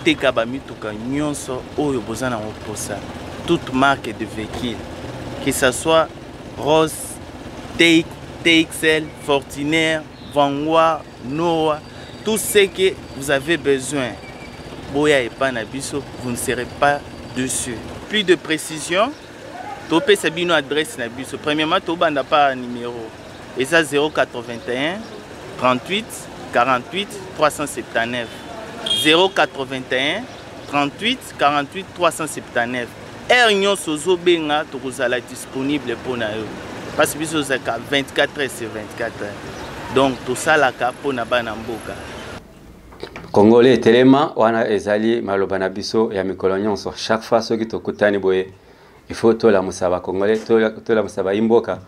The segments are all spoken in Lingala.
teka ba mituka nyonso oyo bozana oposa toute marque de véhicule, que ce soit Rose, TXL, Fortuner, Vanguard, Noah, tout ce que vous avez besoin. Boya et Panabiso, vous ne serez pas dessus. Plus de précision, topé sabino adresse Nabiso. Premièrement, toba n'a pas un numéro. Et ça 081 38 48 379. 081 38 48 379. Ernion Sozo Benga Tokozala disponible pour na yo. Parce que biso zaka 24 heures sur 24 heures. Donc tout ça la pour na bana mboka. Congolais telema wana ezali malobana biso ya mikolo nyonso. Chaque fois soki tokutani boye il faut to la musaba congolais to la musaba imboka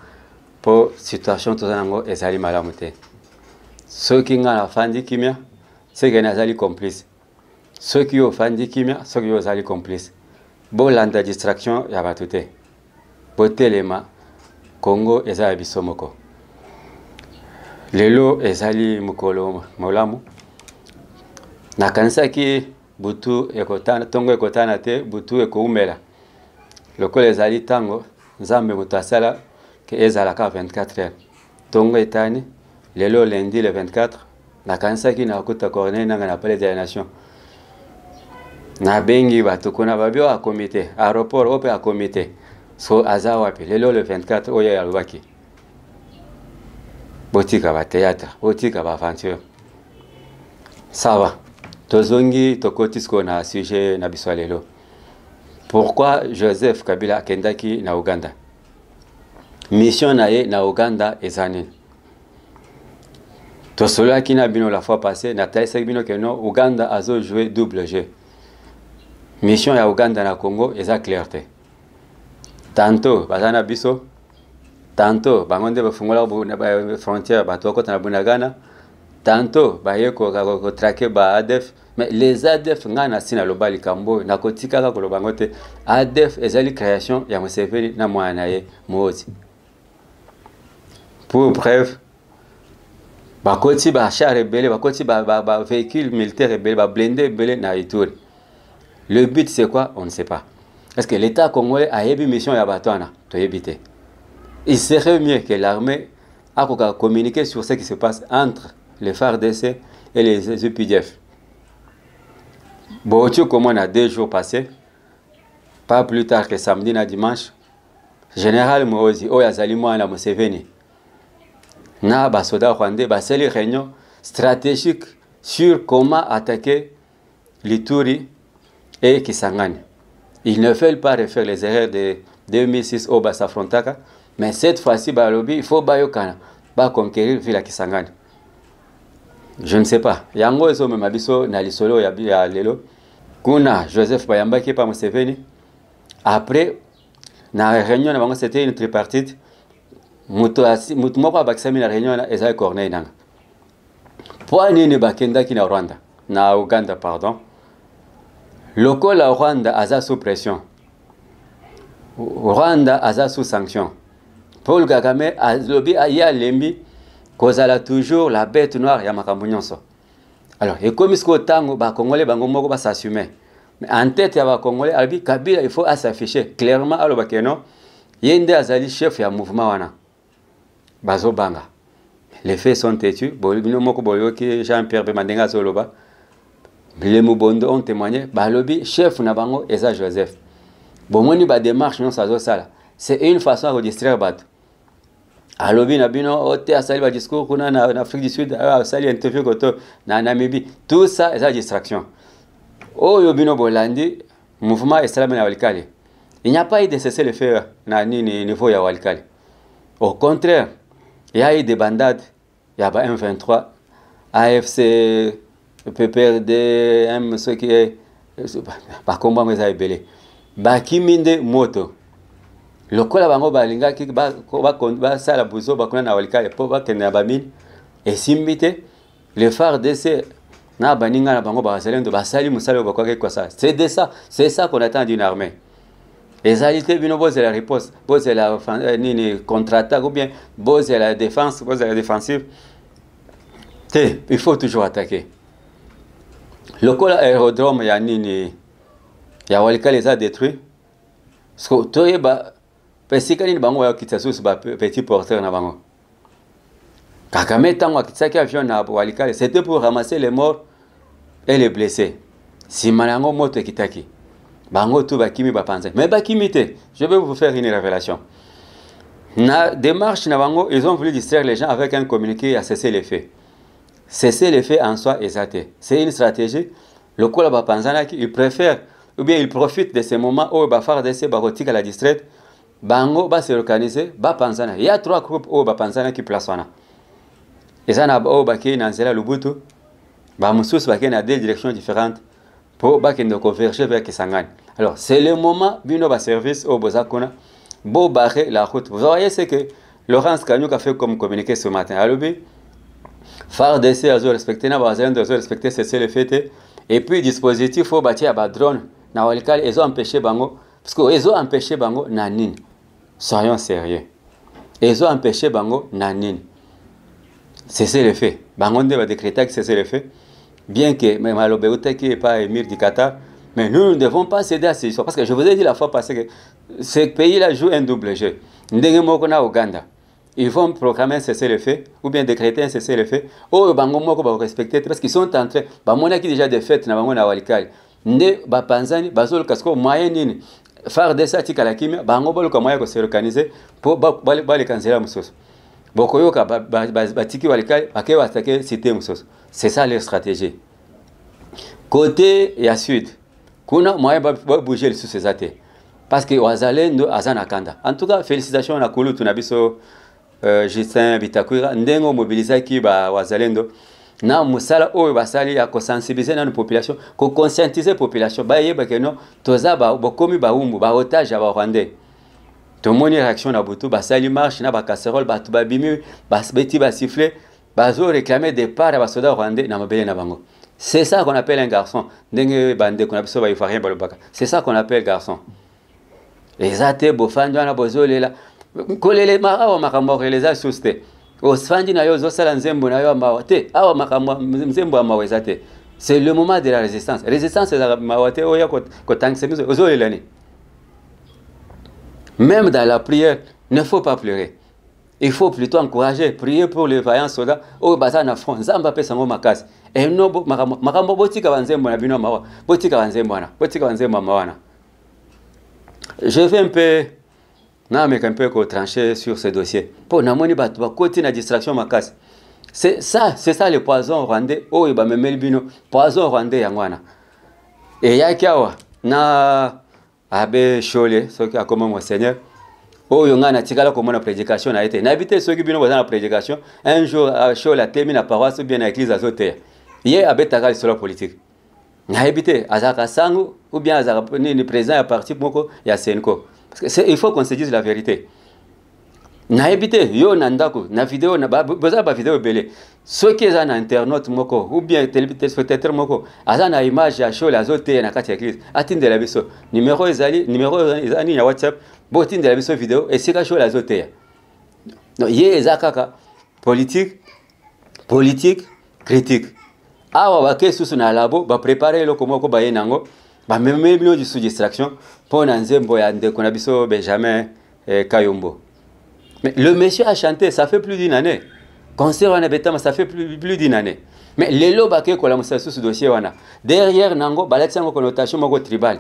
pour situation tozango ezali malamu te. Soki ngala fandi kimia c'est nazali complice. Soki yo fandi kimia soki yo zali complice. Bolanda distraction ya batute. Botelema Congo ezali bisomoko. Lelo ezali mukolo molamu. Nakansaki butu ekotana tongo ekotana te butu ekoumela. Lokole ezali tango nzambe mutasala ke ezala ka 24 heures. Tongo etani lelo lundi le 24 nakansaki na kuta corner nanga na palais de la nation. Na bengi batukuna babio a comité aéroport ope a comité so azawapi lelo le 24 oya ya lubaki botika ba théâtre botika ba aventure ça va tozongi tokotisko na sujet na biso lelo. Pourquoi Joseph Kabila kendaki na Uganda? Mission na ye na Uganda ezani to solo qui na bino la fois passée na taïsek bino que non Uganda azo jouer double jeu. Mission ya Uganda na Congo eza clarté. Tantôt bazana biso, tantôt bangonde bafungola ba frontière batokota na Bunagana, tantôt bayeko ko traquer ba ADF, mais les ADF ngana sina lobali kambo na kotika ka kolobangote ADF ezali création ya Museveni na mwana ye Mozi. Pour bref, bakoti ba char rebelle, bakoti ba véhicule militaire rebelle, ba blindé rebelle na Ituri. Le but c'est quoi? On ne sait pas. Est-ce que l'État congolais a une mission à Batouana? Il serait mieux que l'armée a communiqué sur ce qui se passe entre les FARDC et les UPDF. Bon, comme on a 2 jours passés, pas plus tard que samedi et dimanche, Général Mozi, Oyazali Moana Museveni, na basoda rwandais, baseli réunion stratégique sur comment attaquer l'Ituri et Kisangani. Ils ne veulent pas refaire les erreurs de 2006 au Bassafrontaka, mais cette fois-ci, il faut conquérir Villa Kisangani. Je ne sais pas. Yango ezo memabiso na lisolo ya lelo. Kuna Joseph Bayamba qui est pas Museveni. Après, na réunion na bango c'était une tripartite. Mutu moko abakisami na réunion na Ezaïe Corneille nanga. Pour nini bakenda ki na Rwanda, na Uganda pardon. Lokola Rwanda aza sous pression. Rwanda aza sous sanction. Paul Kagame a lobby aya lembi kozala toujours la bête noire ya makambo nyonso. Alors, et comme ce tango ba congolais bango moko ba s'assumer. Mais en tête ya ba congolais albi Kabila il faut s'afficher clairement aloba keno yende azali chef ya mouvement wana. Bazo banga. Les faits sont têtus. Bolibino moko boyoki Jean-Pierre Bemandenga zoloba. Les Mubondo ont témoigné, Balobi, chef Nabango, Eza Joseph. Bomoni ba démarche non sazo sala. C'est une façon de distraire Bat. Alobi Nabino, Ote Asali ba discours kuna na Afrique du Sud, Asali interview koto na Namibie. Tout ça est la distraction. Oh Yobino Bolandi, mouvement Islam na Walikali. Il n'y a pas eu de cesser le faire na niveau ya Walikali. Au contraire, il y a eu des bandades, il y a M23, AFC PPRD, ce qui est par combat mais a belé. Bakiminde moto. Le kola bango balinga ki ba sala buzo bakuna na walikale po bakenda bamine et simbite le phare d'essai na baninga na bango basalendo basali musalo bakwa kwa ça. C'est ça qu'on attend d'une armée. Les alliés bino boze la riposte, boze la nini contre-attaque ou bien boze la défense, boze la défensive. Il faut toujours attaquer. lokola aérodrome ya nini ya Walikale eza détruit parce que toyeba pesika nini bango bakitisa susu ba petit porteur na bango. Kagame tango akitisaki avion na Walikale, c'était pour ramasser les morts et les blessés. Si manango moto ekitaki bango tout bakimi bapanza mais bakimi te. Je vais vous faire une révélation. Na démarche na bango, ils ont voulu distraire les gens avec un communiqué à cesser les faits. Cesser les faits en soi exacté. C'est une stratégie. Le kola bapanzana qui il préfère ou bien il profite de ces moments où ba faire d'essai barotique à la distraite. Bango ba se organiser ba panzana. Il y a 3 groupes où ba panzana qui place wana. Et ça na ba ki na nzela Lubutu. Ba mususu ba ki na 2 directions différentes pour ba ki ne converger vers Kisangani. Alors, c'est le moment bino ba service au bozakona bo barrer la route. Vous voyez c'est que Laurence Kanyuka a fait comme communiqué ce matin à l'obé. Faire d'essai à respecter na bazan de respecter cesser le fait et puis dispositif au bâti à ba drone na Walikale ils ont empêché bango parce que ils ont empêché bango na nini. Soyons sérieux. Ils ont empêché bango na nini. Cesser le fait. Bango de va décréter que cesser le fait. Bien que même Malobeuta qui est pas émir du Qatar, mais nous ne devons pas céder à ces histoires parce que je vous ai dit la fois passée que ce pays-là joue un double jeu. Ndenge moko na Ouganda. Ils vont proclamer un cessez-le-feu ou bien décréter un cessez-le-feu. Oh, bango moko ba respecter parce qu'ils sont en train ba mona qui déjà des fêtes na bango na Walikale. Nde ba panzani bazol kasko moyen nini. Faire des atika la kimia bango bolo ka moyen ko se organiser pour ba les canceller musoso. Bokoyoka ba tiki Walikale ake watake cité musoso. C'est ça leur stratégie. Côté ya sud, kuna moyen ba bouger sur ces athées. Parce que wazalendo azana kanda. En tout cas, félicitations na kulu tunabiso Justin Bitakwira ndengo mobiliser ki ba wazalendo na musala oyo basali ya ko sensibiliser na population, ko conscientiser population ba yeba que non toza ba bokomi ba umbu ba otage ba Rwandais. Tomoni réaction na butu basali marche na ba casserole ba tuba bimi ba beti ba siffler ba zo réclamer départ ba soda rwandais na mabele na bango. C'est ça qu'on appelle un garçon. Ndenge bande qu'on appelle ba ivoirien balobaka. C'est ça qu'on appelle garçon. Les athées bofando na bozolela kolele marawa makambo les a souste. Osfandi na yo zosala nzembo na yo mawate awa makambo nzembo ya mawezate. C'est le moment de la résistance. Résistance c'est mawate oya ko tangsemizo ozolela ni. Même dans la prière, il ne faut pas pleurer. Il faut plutôt encourager, prier pour les vaillants soldats. Oh, bazana front, zamba pe sango makas. Et non, makambo botika banzembo na bino mawa, botika banzembo na, botika banzembo mawana. Je vais un peu, un peu trancher sur ce dossier. Pour namoni batu bakoti na distraction makas. C'est ça le poison rwandais. Oh, iba memeli bino, poison rwandais yangwana. Et yakiawa na abe Chole, ce qui a comme mon Seigneur. Oh, yongana tikala comme na prédication a été. N'habitez ceux qui viennent dans la prédication. Un jour, Chole a terminé la paroisse ou bien l'église azote. Hier, abe tagal sur la politique. N'habitez azaka sangu ou bien azaka ni président à parti moko ya Senko. Parce que il faut qu'on se dise la vérité. N'habitez yo nandako na vidéo na besoin ba vidéo belé. Ceux qui sont en internaute moko ou bien téléspectateur moko azana image ya Chole azote na kati ya église. Atinde la biso numéro ezali ya WhatsApp botinde la biso vidéo et sika Chole azote. Non, ye ezakaka politique critique. Awa ba susu na labo ba préparer loko moko ba yenango ba memeli bino du sous distraction pour na nzembo ya ndeko na biso Benjamin Kayombo. Mais le monsieur a chanté, ça fait plus d'une année. Concert wana betama, ça fait plus d'une année. Mais les lobake ko la musasu ce dossier wana. Derrière nango balatsango connotation moko tribal.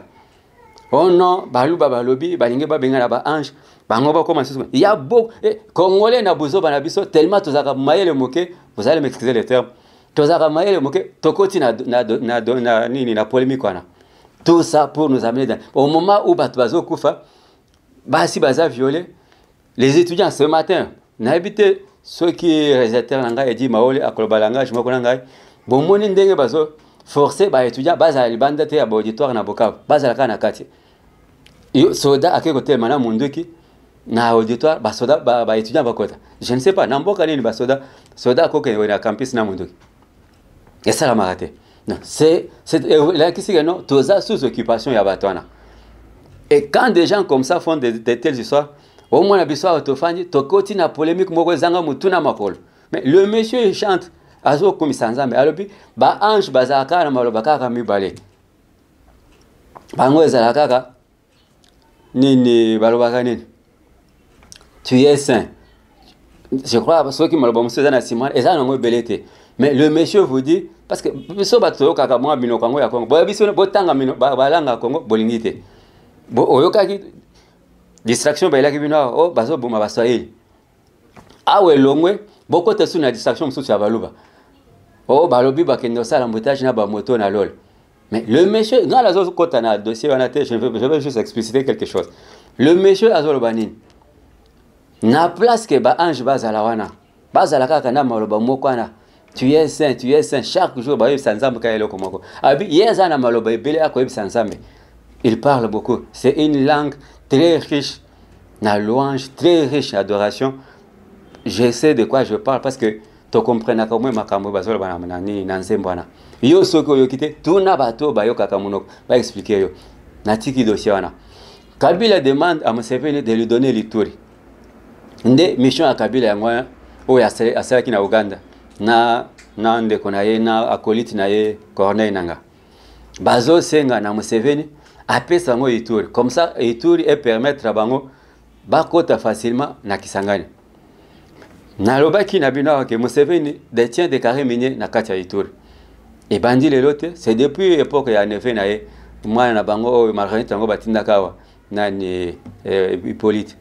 Oh non, baluba balobi, balinge ba benga na ba ange, bango ba comment ça. Il y a beaucoup congolais na buzo bana biso tellement tozaka mayele moke, vous allez m'excuser les termes. Tozaka mayele moke, tokoti na polémique wana. Tout ça pour nous amener dans au moment où batbazo kufa, basi baza violé. Les étudiants ce matin, n'habitez ceux qui réservent l'anga et dit maole à kolobalanga, je m'en connais. Bon, mon indége bazo forcé par étudiants, basa libanda te à auditoire na bokav, basa la kana kati. Soda à quel côté mana munduki na auditoire, basoda ba étudiant bakota. Je ne sais pas, n'importe quel basoda, soda koke na campus na munduki. Et ça la maraté. Non, c'est là qui c'est non, toza sous occupation ya batwana. Et quand des gens comme ça font de telles histoires, au moins la histoire autofani, tokoti na polémique moko zanga mutuna makolo. Mais le monsieur il chante azo komisa nzambe alobi ba ange bazalaka na maloba kaka mibale bango ezala kaka nini balobaka nini tu es saint. Je crois ceux qui maloba musu eza na simane eza nango ebele te, mais le monsieur vous dit parce que biso bato kaka mwa bino kango ya Kongo boya biso botanga mino balanga Kongo bolingi te oyokaki distraction bayelaki bino o bazoboma baswahili awe longwe boko te suna distraction mususu ya baluba o balobi bakende osala mbotage na bamoto na lol. Mais le monsieur dans la zone kota na dossier wana te je vais juste expliciter quelque chose. Le monsieur azoloba nini na place que ba ange bazala wana bazala kaka na maloba moko wana tu es saint chaque jour ba yebisa nzambe ka eloko moko abi yeza na maloba ebele ako yebisa nzambe. Il parle beaucoup, c'est une langue très riche na louange, très riche adoration. Je sais de quoi je parle parce que tu comprends comment makambo bazolo bana nani na nzembo wana yo soko yo kite tuna bato ba yo kaka munoko ba expliquer yo na tiki dossier wana. Kabila demande à Museveni de lui donner l'Ituri. Nde mission ya Kabila ya ngwa o ya asalaki na Uganda na ndeko na ye na akoliti na ye Corneille Nanga bazo senga na Museveni apesa ngo Ituri comme ça Ituri et permettre à bango bakota facilement na Kisangani. Nalobaki na bino ke Museveni détient des carrés miniers na kati ya Ituri. Et bandi le lote c'est depuis époque ya neve na ye mwana na bango Marguerite ngo batinda kawa nani Hippolyte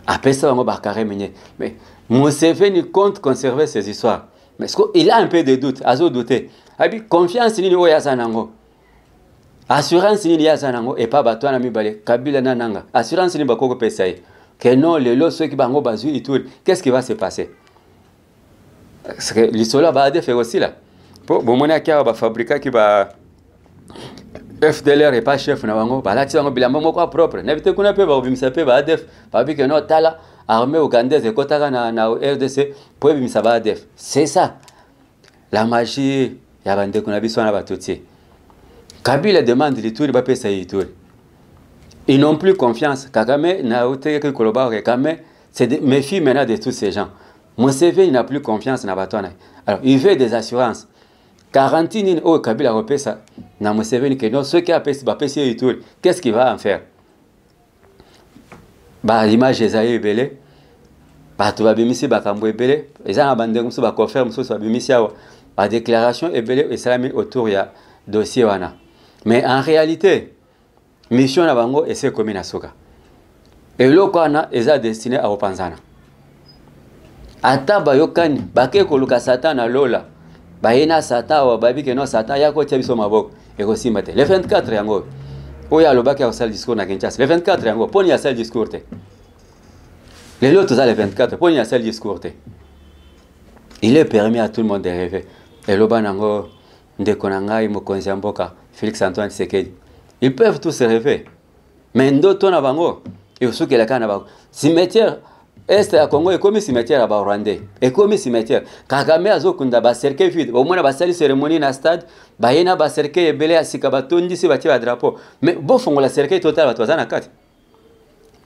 apesa bango ba carré minier. Mais Museveni compte conserver ces histoires. Mais il a un peu de doute, azo douter. Abi confiance ni o ya sanango. Assurance ni ya sanango et pas batwana mibale Kabila na nanga. Assurance ni bakoko pesa ye. Que non, les lots, ceux qui bango bazu et tout, qu'est-ce qui va se passer? Parce que l'histoire va faire aussi là. Pour mon monnaie qui va fabriquer qui va FDLR et pas chef na bango, bah là tu vas bilamba moko propre. N'avez qu'on a peu va obimisa peu va ADF, va que non tala armée ougandaise et kotaka na RDC pour obimisa va ADF. C'est ça. La magie, ya bande qu'on a biso na batoti. Kabila demande les tours va pesa y tour. Ils n'ont plus confiance. Kagame n'a outé que Kolobao et Kagame se méfie maintenant de tous ces gens. Museveni n'a plus confiance dans Batona. Alors, il veut des assurances. Quarantine au Kabila repesa na Museveni que non, ceux qui a payé et tout, qu'est-ce qu'il va en faire? Bah, l'image des aïeux belé. Bah, tu vas bimisi bakambo belé. Les gens abandonnent sous ba confirme sous ba bimisi awa. Ba déclaration et belé et ça la mis autour ya dossier wana. Mais en réalité, mission na bango et c'est comme na soka. Et lokana eza destiné à opanzana. Ata bayokani bake koluka Satan na lola. Bayena Satan wa babi ke no Satan yako tia biso maboko e ko simbate. Le 24 yango. Oya lobaki a sal discours na Kinshasa. Le 24 yango poni ya sal discours te. Les autres za le 24 poni ya sal discours te. Il est permis à tout le monde de rêver. Et loba nango ndeko na ngai mokonzi ya mboka Félix Antoine Tshisekedi. Ils peuvent tous se rêver. Mais d'autres na bango et aussi que la kana bango. Cimetière est à Congo et comme cimetière à Rwandais. Et comme cimetière Kagame azokunda ba cercueil vide. Au moins ba sali cérémonie na stade, ba yena ba cercueil ebele asika batondi si batia ba drapeau. Mais bo fongola cercueil total batwaza na kati.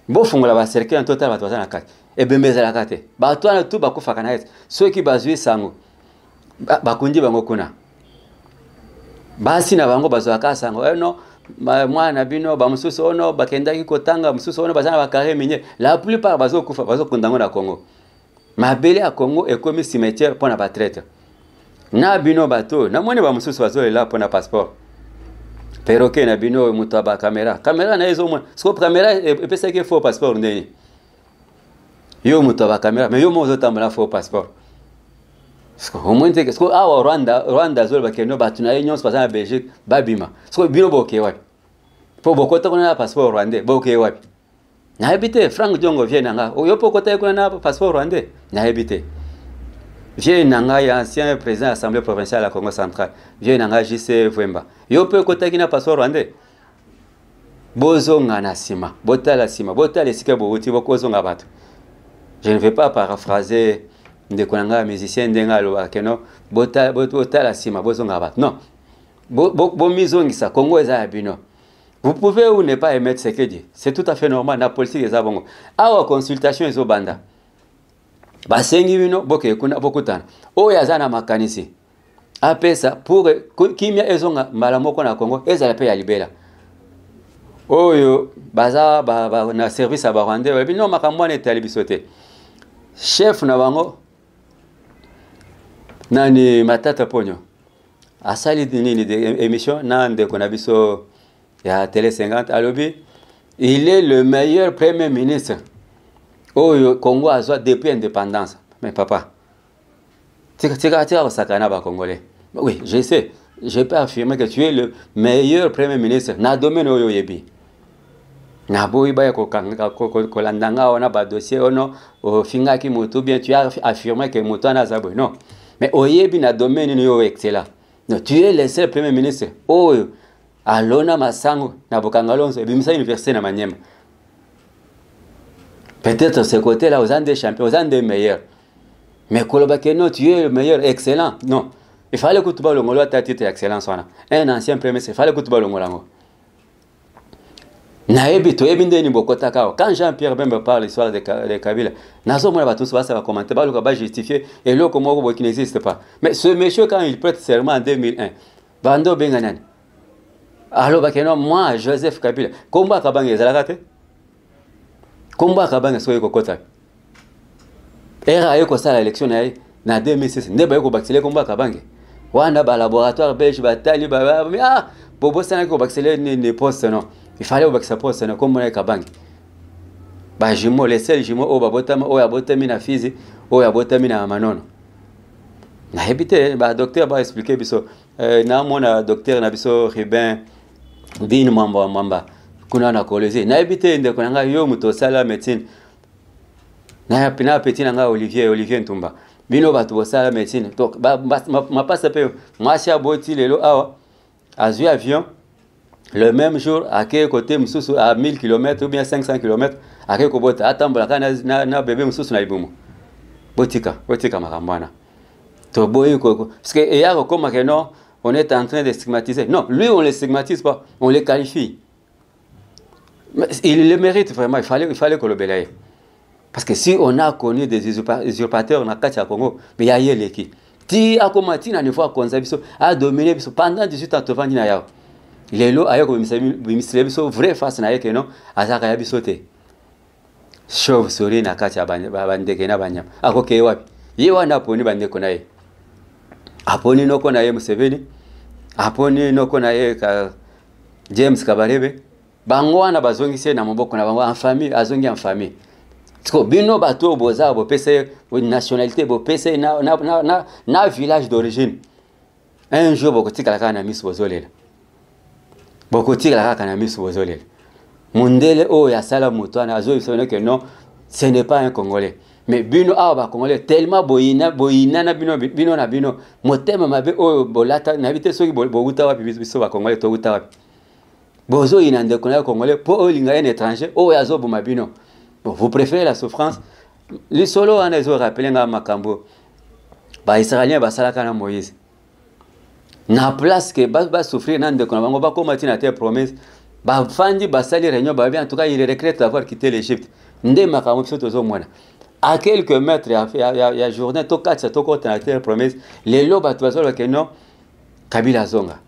Bo fongola ba cercueil en total batwaza na kati. Et bembeza la kati. Ba twana tout ba kufa kana et. Ceux qui bazui sango. Ba kundi bango kuna. Basi na bango bazwaka sango. Non mwana bino ba mususu ono bakendaki kotanga mususu ono bazana bakare minye la plupart bazokufa bazokundango na Congo mabele ya Congo ekomi cimetière pour na batraite na bino bato na mone ba mususu bazolela pour na passeport perroquet na bino muto ba caméra na ezo mona siko caméra epesa ke faux passeport ndeni yo muto ba caméra mais yo mozo tambola faux passeport siko omonte ke siko awa Rwanda zolo bakeno batuna yenyo bazana Belgique babima siko bino boke wapi po bokota kuna passeport rwandais boke wapi na habite Frank Diongo vient nanga yo pokota kuna na passeport rwandais na habite vient nanga ya ancien président de l'Assemblée provinciale à Congo central vient nanga JC Vwemba yo pokota kina passeport rwandais bozonga na sima botala sika bouti bokozonga bato. Je ne vais pas paraphraser ndeko nanga musicien ndenga lo keno botala sima bozonga bato. Non. Bo mizongisa Congo eza ya bino. Vous pouvez ou ne pas émettre ce que dit. C'est tout à fait normal. La politique est à bon. Awa consultation est au banda. basengi bino boke kuna bokutana oyo azana makanisi apesa pour kimia ezonga mbala moko na Congo ezala pe ya libela oyo baza na service à Rwanda bino makambo na tali bisote chef na bango nani Matata Ponyo asali nini de émission na ndeko na biso ya Télé 50 alobi il est le meilleur premier ministre oyo Congo azwa depuis indépendance. Mais papa, tika sakana ba Congolais. Oui, je sais. Je peux affirmer que tu es le meilleur premier ministre na domaine oyo yebi. Na boyi ba ko landanga ona ba dossier ono o finga ki moto bien tu as affirmé que moto na zabo. Non. Mais oyebi na domaine yo excellent. Non, tu es le seul premier ministre oyo alona masango na bokangalonzo ebimisa université na Manyema. Peut-être ce côté-là, aux des champions, aux des meilleurs. Mais non, tu es le meilleur, excellent. Non. Il fallait que tu parles le mot à titre d'excellence. Un ancien premier ministre, il fallait que tu parles le mot. Quand Jean-Pierre Bembe parle de l'histoire de Kabila, tous va commenter, va justifier, et là, comment qui n'existe pas. Mais ce monsieur, quand il prête serment en 2001, Bando Benganan. Alors, moi, Joseph Kabila, combat Kabang et Zalagate. Combat Kabanga soye kokota. Era ayeko sala élection na 2006 ndeba yeko bakisele combat Kabange. Wana ba laboratoire belge batali ba bobo sana ko bakisele ni poste non. Il fallait bakisa poste non comme na Kabange. Ba jimo les sel jimo o babotama o ya botami na Fizi o ya botami na Manono. Na habité ba docteur ba expliquer biso na mona docteur na biso Ribin Vin Mamba. Kuna na kolezi na ebite ndeko nanga yo muto sala médecine na pina petit nanga Olivier Ntumba bino batu bosala médecine donc ma passe pe mwasi aboti lelo awa azu avion le même jour à quel côté mususu à 1000 km ou bien 500 km à quel côté atambola kana na bébé mususu na ibumu botika makambana to boyi ko parce que et ya comme que non on est en train de stigmatiser non lui on le stigmatise pas on le qualifie. Mais il le mérite vraiment, il fallait qu'on le belaye. Parce que si on a connu des usurpateurs dans le Congo, mais il y a eu les qui. Si a commencé à niveau à dominer pendant 18 ans, il est là, il est vrai face à que non, à Zakayabi sauté. Chauve-souris na kacha bandekena banyam. Ako ke wapi? Yewa na poni bandeko na ye. Aponi noko na ye Museveni. Aponi noko na ye ka James Kabarebe. Bango wana bazongise na maboko na bango en famille azongi en famille. Tiko bino bato boza bo pese une nationalité bo pese na village d'origine. Un jour bokotika la kana misu bozolela. Bokotika la kana misu bozolela. Mundele o ya sala mutwana azo isone que non, ce n'est pas un Congolais. Mais bino aba Congolais tellement boina na bino na bino motema mabe o bolata na bité soki boguta wapi biso ba Congolais to guta wapi. Bozo inande kona Congolais pour linga un étranger o yazo bomabino. Vous préférez la souffrance? Les solo en ezo rappelé nga makambo. Ba Israélien ba salaka na Moïse. Na place que ba souffrir nande kona bango ba combattre na terre promise. Ba fandi ba sali réunion ba bien en tout cas il regrette d'avoir quitté l'Égypte. Nde makambo biso tozo mwana. À quelques mètres ya journée to katsa to côté na terre promise. Les loba to bazo que non Kabila zonga.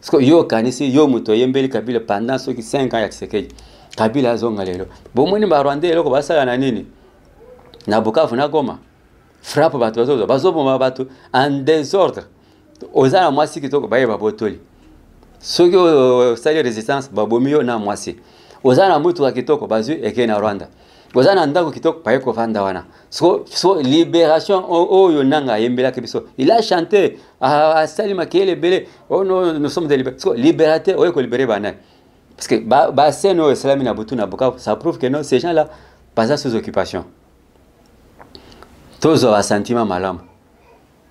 Parce que yo kanisi yo muto yembeli Kabila pendant ceux qui 5 ans ya Tshisekedi. Kabila zonga lelo. Bomoni ba Rwanda lelo ko basala na nini? Na Bukavu na Goma. Frappe bato bazo boma bato en désordre. Ozana mwasi kitoko baye babotoli. Soki sali résistance babomiyo na mwasi. Ozana mutu wa kitoko bazu eke na Rwanda. Ozana ndako kitoko baye ko vanda wana. So libération oyo nanga yembela kebiso. Il a chanté à sali makele bele. Oh non, nous sommes des libérateurs. So libérateur oyo ko libérer bana. Parce que ba seno islami na Butu na Bukavu, ça prouve que non, ces gens-là pas sous occupation. Tozo a sentiment malam.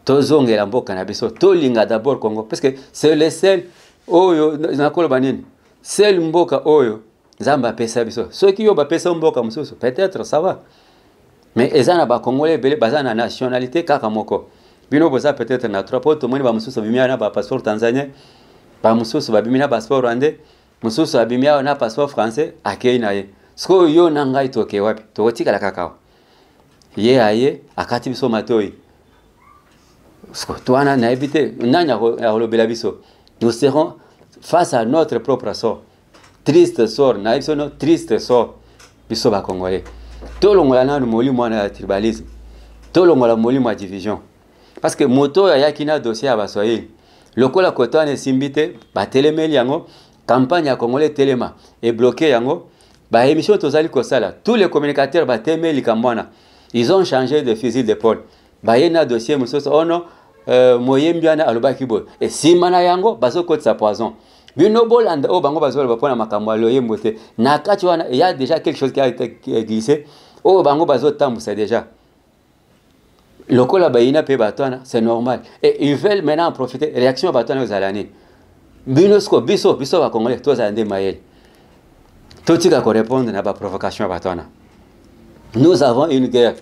Tozo ngela mboka na biso. To linga d'abord Congo parce que c'est le seul oyo na kolobanini. Seul mboka oyo Zamba pesa biso. Ceux qui yo ba pesa mboka mususu, peut-être ça va. Mais ezana ba Congolais belé bazana nationalité kaka moko. Bino boza peut-être na trois potes moni ba mususu bimia na ba passeport tanzanien. Ba mususu ba bimina passeport rwandais. Mususu abimia na passeport français akei na ye. Sko yo nanga itoke wapi? To tika la kakao. ye aye akati biso matoi toana na évité nanya rolobela biso nous serons face à notre propre sort triste sort na biso no triste sort biso ba congolais tolongola na molimo na tribalisme tolongola molimo ya division parce que moto ayaki na dossier ya baswahili lokola kotane simbite batelemeli yango campagne ya congolais telema et bloqué yango ba émission tozali kosala tous les communicateurs batemeli kambwana ils ont changé de fusil d'épaule ba yena dossier musoso ono moyembiana alobaki boy et simana yango bazokotisa poison bino bolanda o bango bazola bapona makambo aloyembo te na kati wana il y a déjà quelque chose qui a été glissé o bango bazotambusa déjà lokola bayina pe batwana c'est normal et ils veulent maintenant en profiter réaction batwana aux alani binosko biso ba congolais tous ande mayel totika ko répondre na ba provocation batwana nous avons une guerre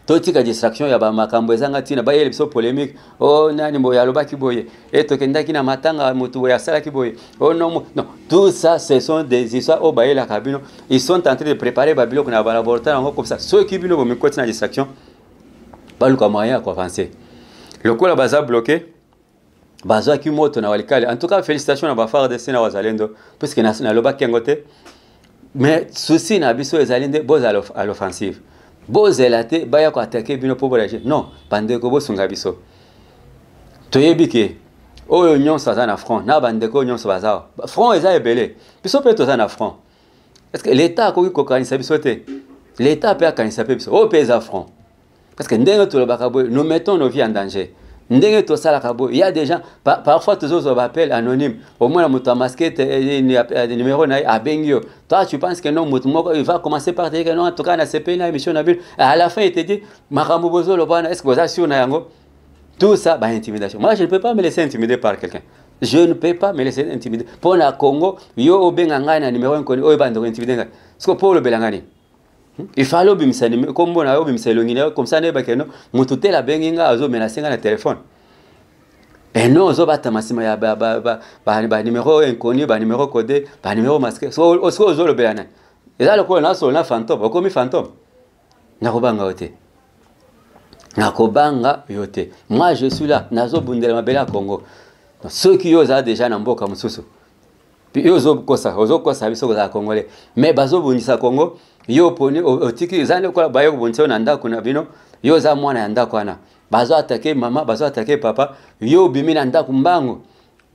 totika distraction ya ba makambo ezanga tina bayele biso polémique oh nani mbo ya lobaki boye et tokendaki na matanga mutu ya sala ki boye oh non non tout ça ce sont des histoires au bayela kabino ils sont en train de préparer babilo na ba laboratoire comme ça ceux qui bino bo mikoti na distraction baluka moyen à avancer lokola baza bloqué baza ki moto na walikale en tout cas félicitations na ba FARDC na wazalendo parce que na lobaki ngote mais souci na biso ezalinde boz à l'offensive boz elate baya ko attaquer bino pour voyager non bandeko bosunga biso toyebike oyo nyonso za na front na bandeko nyonso baza front eza ebele biso pe to za na front est-ce que l'état ko ko kanisa biso te l'état peut kanisa pe biso o pesa front parce que ndenge to lobaka boy nous mettons nos vies en danger ndenge to sala kabo il y a des gens parfois tous autres appels anonymes au moins moto masqué numéro na abengio toi tu penses que non moto il va commencer par dire que non en tout cas na CP na émission na bil à la fin il te dit makambo bozo lobana est-ce que vous assure na yango tout ça ba intimidation moi je ne peux pas me laisser intimider par quelqu'un je ne peux pas me laisser intimider pour na Congo yo obenga ngai na numéro nkoni oyo bando intimider ngai parce que pour le belangani il fallait obimisa comme on a obimisa elongina comme ça ne ba keno mutu tela benginga azo menacer na téléphone et non ozo bata masima ya ba numéro inconnu ba numéro codé ba numéro masqué so ozo le belana eza le ko na so na fantôme okomi fantôme na kobanga ote na kobanga yote moi je suis là nazo bundela mabela Congo ceux qui oza déjà na mboka mususu puis ozo kosa biso ko za congolais mais bazo bundisa Congo yo poni otiki zane ko bayo bonso na ndako na bino yo za mwana ya ndako ana bazo attaquer mama bazo attaquer papa yo bimi na ndako mbango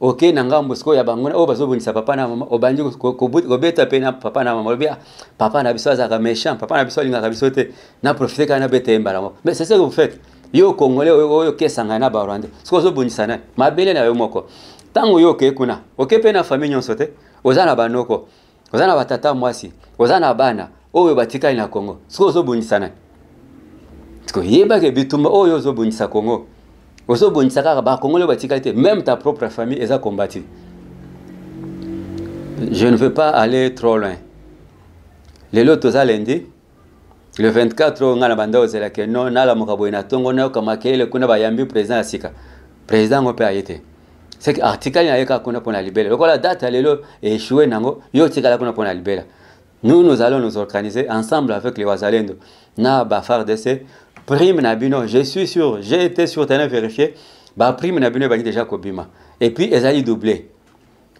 OK na ngambo siko ya bangona o bazo bonisa papa na mama obandi ko beta pe na papa na mama lobia papa na biso za ka méchant papa na biso linga ka biso te na profiter kana beta embala mo mais c'est ce que vous faites yo congolais oyo kesanga na ba Rwanda siko zo bonisa na mabele na yo moko tango yo ke kuna OK pe na famille nyonso te ozana banoko ozana batata mwasi ozana bana oyo batikali na Congo siko zo bonisa na siko yeba ke bitumba oyo zo bonisa Congo ozo bonisa kaka ba Congolais batikali te même ta propre famille eza combattu. Je ne veux pas aller trop loin. Le loto za lundi le 24 ngana banda ozela ke non na la mokabo ina tongo na kama kele kuna bayambi président asika président ngope ayete c'est que article na yeka kuna pona libela lokola date lelo échoué nango yo tikala kuna pona libela. Nous allons nous organiser ensemble avec les Wazalendo na ba FARDC prime na bino je suis sûr j'ai été sur terrain vérifié ba prime na bino ba déjà kobima et puis ezali doublé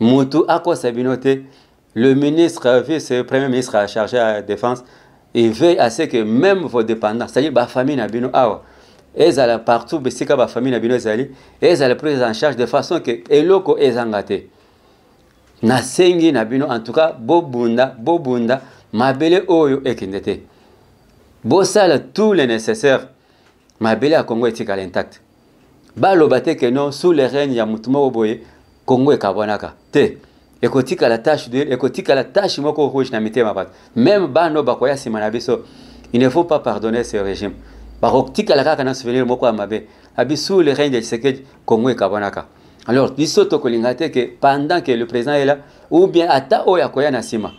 mutu ako sabinote le ministre vice premier ministre chargé à la défense il veille à ce que même vos dépendants c'est-à-dire ba famille na bino awa ezala partout besika ba famille na bino ezali ezala prise en charge de façon que eloko ezangate na sengi na bino en tout cas bobunda mabele oyo ekindete bosala tout le nécessaire mabele à Congo etikala intact balobate que non sous le règne ya mutumo oboye Congo ekabonaka te ekotika la tâche de ekotika la tâche moko rouge na mitema bat même bano bakoya sima na biso il ne faut pas pardonner ce régime bakotika la kaka na souvenir moko amabe abi sous le règne de Tshisekedi Congo ekabonaka. Alors biso to kolingate que pendant que le président est là ou bien ata oya koya na sima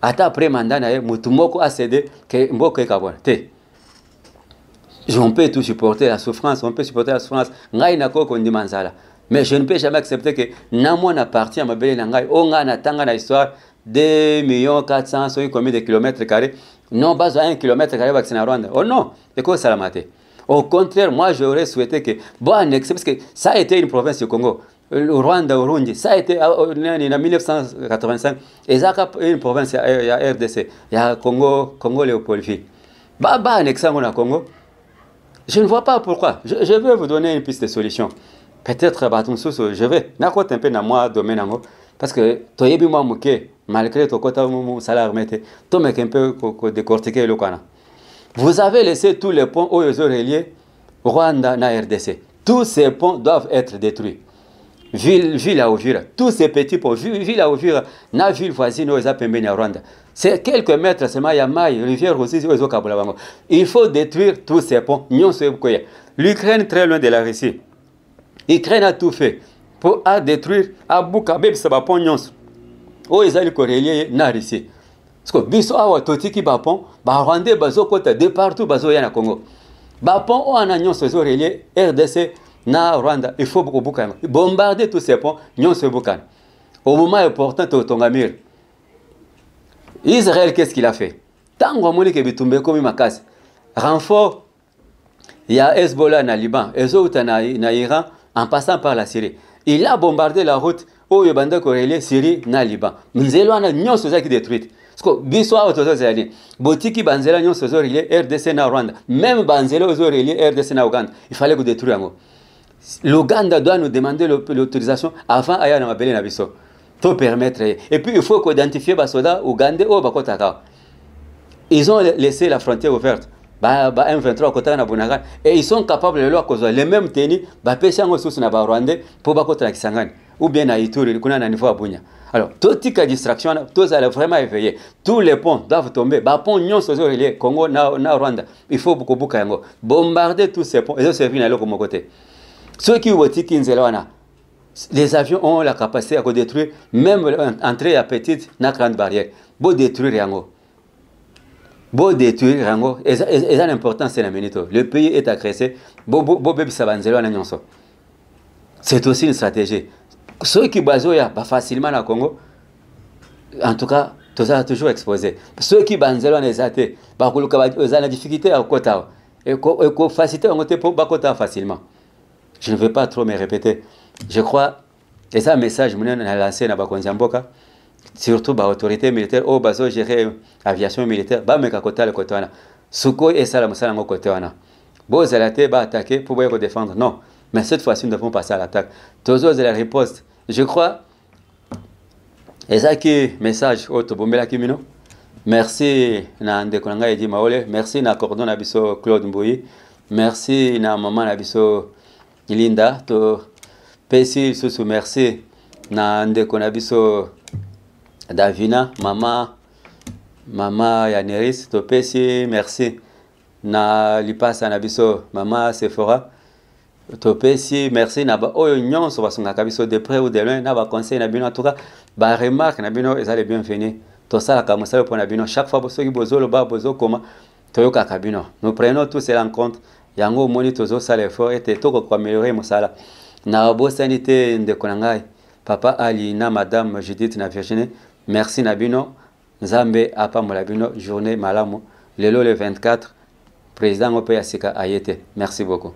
ata après mandat na mutumoko a cédé que mboko ekabona te. On peut tout supporter la souffrance, on peut supporter la souffrance. Ngai na ko kondi manzala. Mais je ne peux jamais accepter que na moi na parti à ma belle ngai o nga na tanga na histoire 2 400 000 combien de kilomètres carrés Non, pas à 1 kilomètre carré vacciner à Rwanda. Oh non, et quoi ça la maté. Au contraire, moi j'aurais souhaité que, bon, annexer, parce que ça a été une province du Congo. Le Rwanda, Burundi, ça a été en 1985, et ça a été une province, il y a RDC, il y a Congo Léopoldville. Bah, annexer au Congo. Je ne vois pas pourquoi. Je vais vous donner une piste de solution. Peut-être, je vais, n'importe un peu dans moi, domaine, parce que, tu as moi, malgré ton quota, mon salaire, tu m'as un peu décortiqué le Kana. Vous avez laissé tous les ponts aux reliés Rwanda na RDC. Tous ces ponts doivent être détruits. Ville à Uvira, tous ces petits ponts, ville à Uvira, na ville voisine aux Apembeni à Rwanda. C'est quelques mètres seulement, il y a Maï, rivière aussi, il faut détruire tous ces ponts. L'Ukraine très loin de la Russie. L'Ukraine a tout fait pour détruire, à Boukabeb, ça va pont nyons. Où ils allaient corrélier na Russie. Parce que biso awa totiki bapon, ba Rwandais bazo kota de partout bazo ya na Congo. Bapon o ana nyonso zo relié RDC na Rwanda, il faut beaucoup bombarder tous ces ponts nyonso bukana. Au moment important Tongamir. Israël qu'est-ce qu'il a fait? Tango moni ke bitumbe komi makasi. Renfort il y a Hezbollah na Liban, ezo na Iran en passant par la Syrie. Il a bombardé la route au Yobanda corrélé Syrie na Liban. Nzelo ana nyonso za ki détruite. Parce que biso awa tozo zali botiki banzela nyonso zo relié RDC na Rwanda, même banzela zo relié RDC na Uganda, il fallait que détruire yango. L'Ouganda doit nous demander l'autorisation avant aya na mabele na biso to permettre. Et puis il faut qu'identifier basoda ougandais au bakotaka. Ils ont laissé la frontière ouverte. M23 kota na Bunagana et ils sont capables de leur cause les mêmes tenus ba pesa ngo susu na ba Rwandais pour bakota na Kisangani ou bien na Ituri kuna na niveau Abunya. Alors, toute distraction, tous allez vraiment éveiller. Tous les ponts doivent tomber. Les ponts nyonso zo relié Congo na Rwanda. Il faut beaucoup bombarder tous ces ponts et ça servir à l'autre côté. Ceux qui ont dit les avions ont la capacité à détruire même l'entrée à petite na grande barrière. Beau détruire yango. Beau détruire yango. Et ça l'important c'est la minute. Le pays est agressé. C'est aussi une stratégie. Ceux qui bazoya pas facilement na Congo, en tout cas, tous sont toujours exposés. Ceux qui banzelo na ezate, ba kuluka ba na difficulté à kota et ko faciliter on te pour ba kota facilement. Je ne vais pas trop me répéter. Je crois et ça message mon a lancé na ba konzamboka, surtout ba autorité militaire au bazo gérer aviation militaire, ba me kota le kotana. Suko et ça la musala ngo kotana. Bo zalate ba attaquer pour pouvoir défendre. Non. Mais cette fois-ci, nous devons passer à l'attaque. Toujours de la riposte. Je crois. Et ça qui est message au Tobombela Kimino. Merci na Ndekonanga Edi Maole. Merci na Cordon Abisso Claude Mbouyi. Merci na Maman Abisso Linda. To Pessi Susu. Merci na Ndekonabisso Davina. Mama Yaneris. To Pessi. Merci na Lipasa Nabisso Mama Sephora. Topesi merci na ba oyo nyonso basungaka biso de près ou de loin na ba conseil na bino en tout cas ba remarque na bino ezali bienvenue to sala ka mosala pour na bino chaque fois bosoki bozolo ba bozo koma toyoka ka bino nous prenons tous ces rencontres yango moni tozo sala effort et to ko améliorer mosala na bo sanité ndeko na ngai papa Ali na madame Judith na Virginie merci na bino nzambe apambola bino journée malamu lelo le 24 président Ope Asika ayete merci beaucoup.